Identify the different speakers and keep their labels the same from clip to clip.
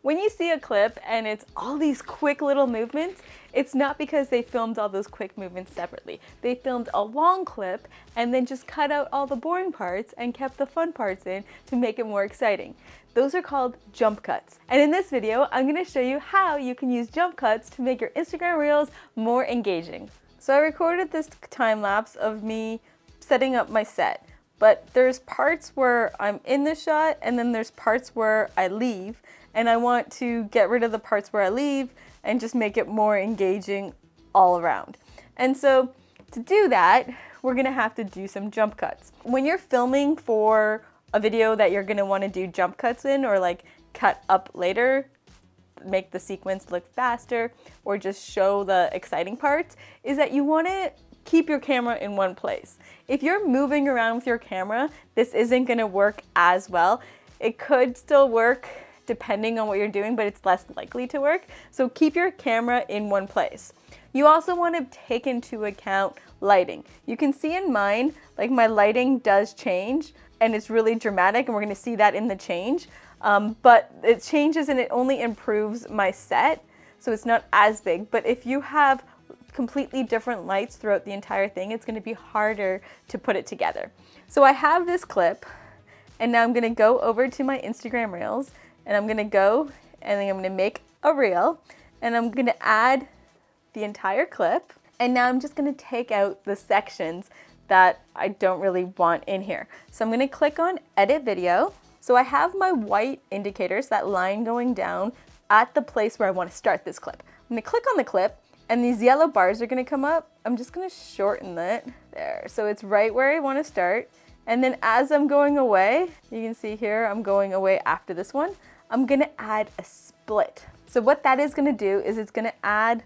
Speaker 1: When you see a clip and it's all these quick little movements, it's not because they filmed all those quick movements separately. They filmed a long clip and then just cut out all the boring parts and kept the fun parts in to make it more exciting. Those are called jump cuts. And in this video, I'm gonna show you how you can use jump cuts to make your Instagram Reels more engaging. So I recorded this time lapse of me setting up my set, but there's parts where I'm in the shot and then there's parts where I leave, and I want to get rid of the parts where I leave and just make it more engaging all around. And so to do that, we're gonna have to do some jump cuts. When you're filming for a video that you're gonna wanna do jump cuts in, or like cut up later, make the sequence look faster, or just show the exciting parts, is that you wanna keep your camera in one place. If you're moving around with your camera, this isn't gonna work as well. It could still work depending on what you're doing, but it's less likely to work. So keep your camera in one place. You also want to take into account lighting. You can see in mine, like my lighting does change and it's really dramatic, and we're gonna see that in the change. But it changes and it only improves my set, so it's not as big. But if you have completely different lights throughout the entire thing, it's gonna be harder to put it together. So I have this clip, and now I'm gonna go over to my Instagram Reels, and I'm gonna go and then I'm gonna make a reel, and I'm gonna add the entire clip, and now I'm just gonna take out the sections that I don't really want in here. So I'm gonna click on edit video. So I have my white indicators, that line going down at the place where I wanna start this clip. I'm gonna click on the clip, and these yellow bars are gonna come up. I'm just gonna shorten it there. So it's right where I wanna start. And then as I'm going away, you can see here, I'm going away after this one, I'm gonna add a split. So what that is gonna do is it's gonna add,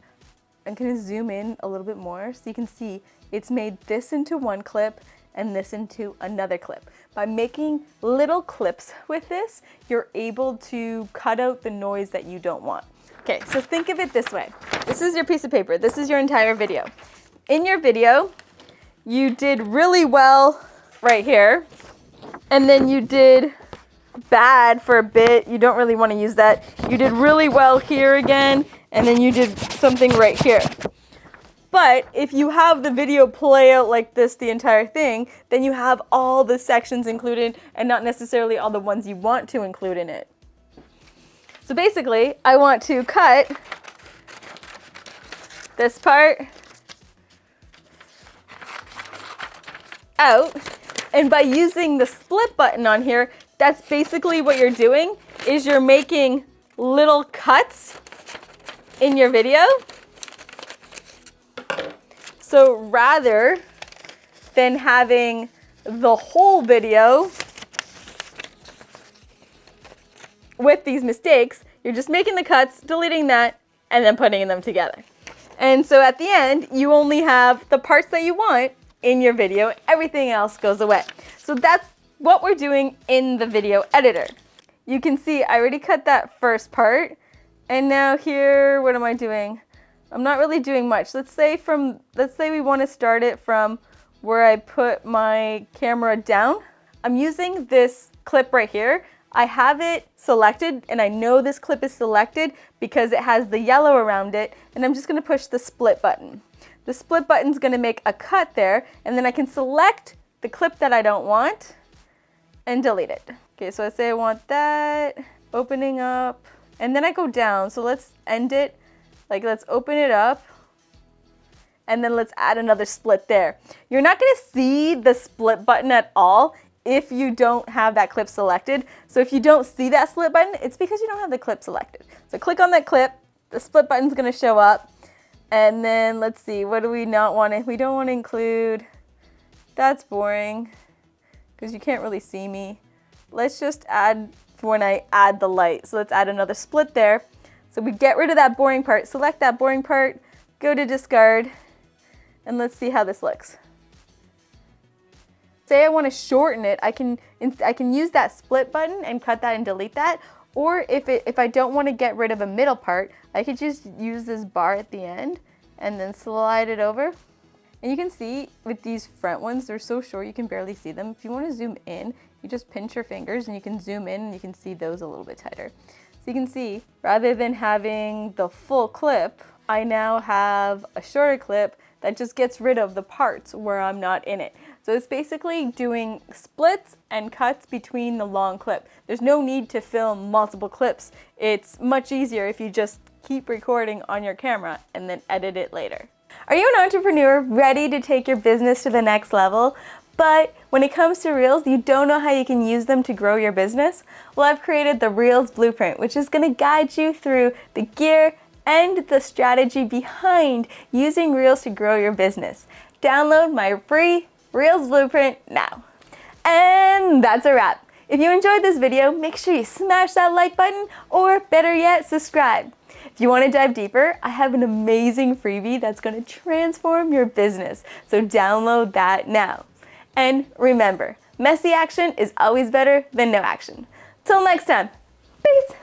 Speaker 1: I'm gonna zoom in a little bit more so you can see it's made this into one clip and this into another clip. By making little clips with this, you're able to cut out the noise that you don't want. Okay, so think of it this way. This is your piece of paper. This is your entire video. In your video, you did really well right here, and then you did bad for a bit. You don't really want to use that. You did really well here again, and then you did something right here. But if you have the video play out like this the entire thing, then you have all the sections included and not necessarily all the ones you want to include in it. So basically, I want to cut this part out, and by using the split button on here, that's basically what you're doing, is you're making little cuts in your video. So rather than having the whole video with these mistakes, you're just making the cuts, deleting that, and then putting them together. And so at the end, you only have the parts that you want in your video. Everything else goes away. So that's what we're doing in the video editor. You can see I already cut that first part, and now here, what am I doing? I'm not really doing much. Let's say we want to start it from where I put my camera down. I'm using this clip right here. I have it selected, and I know this clip is selected because it has the yellow around it, and I'm just gonna push the split button. The split button's gonna make a cut there, and then I can select the clip that I don't want and delete it. Okay, so I say I want that, opening up, and then I go down. So let's end it, like let's open it up, and then let's add another split there. You're not gonna see the split button at all if you don't have that clip selected. So if you don't see that split button, it's because you don't have the clip selected. So click on that clip, the split button's gonna show up, and then let's see, what do we not want to, we don't want to include, that's boring, because you can't really see me. Let's just add for when I add the light. So let's add another split there. So we get rid of that boring part, select that boring part, go to discard, and let's see how this looks. Say I want to shorten it, I can use that split button and cut that and delete that. Or if I don't want to get rid of a middle part, I could just use this bar at the end and then slide it over. And you can see with these front ones, they're so short you can barely see them. If you want to zoom in, you just pinch your fingers and you can zoom in and you can see those a little bit tighter. So you can see, rather than having the full clip, I now have a shorter clip that just gets rid of the parts where I'm not in it. So it's basically doing splits and cuts between the long clip. There's no need to film multiple clips. It's much easier if you just keep recording on your camera and then edit it later. Are you an entrepreneur ready to take your business to the next level? But when it comes to Reels, you don't know how you can use them to grow your business? Well, I've created the Reels Blueprint, which is going to guide you through the gear and the strategy behind using Reels to grow your business. Download my free Reels Blueprint now. And that's a wrap. If you enjoyed this video, make sure you smash that like button, or better yet, subscribe. If you want to dive deeper, I have an amazing freebie that's going to transform your business. So download that now. And remember, messy action is always better than no action. Till next time, peace.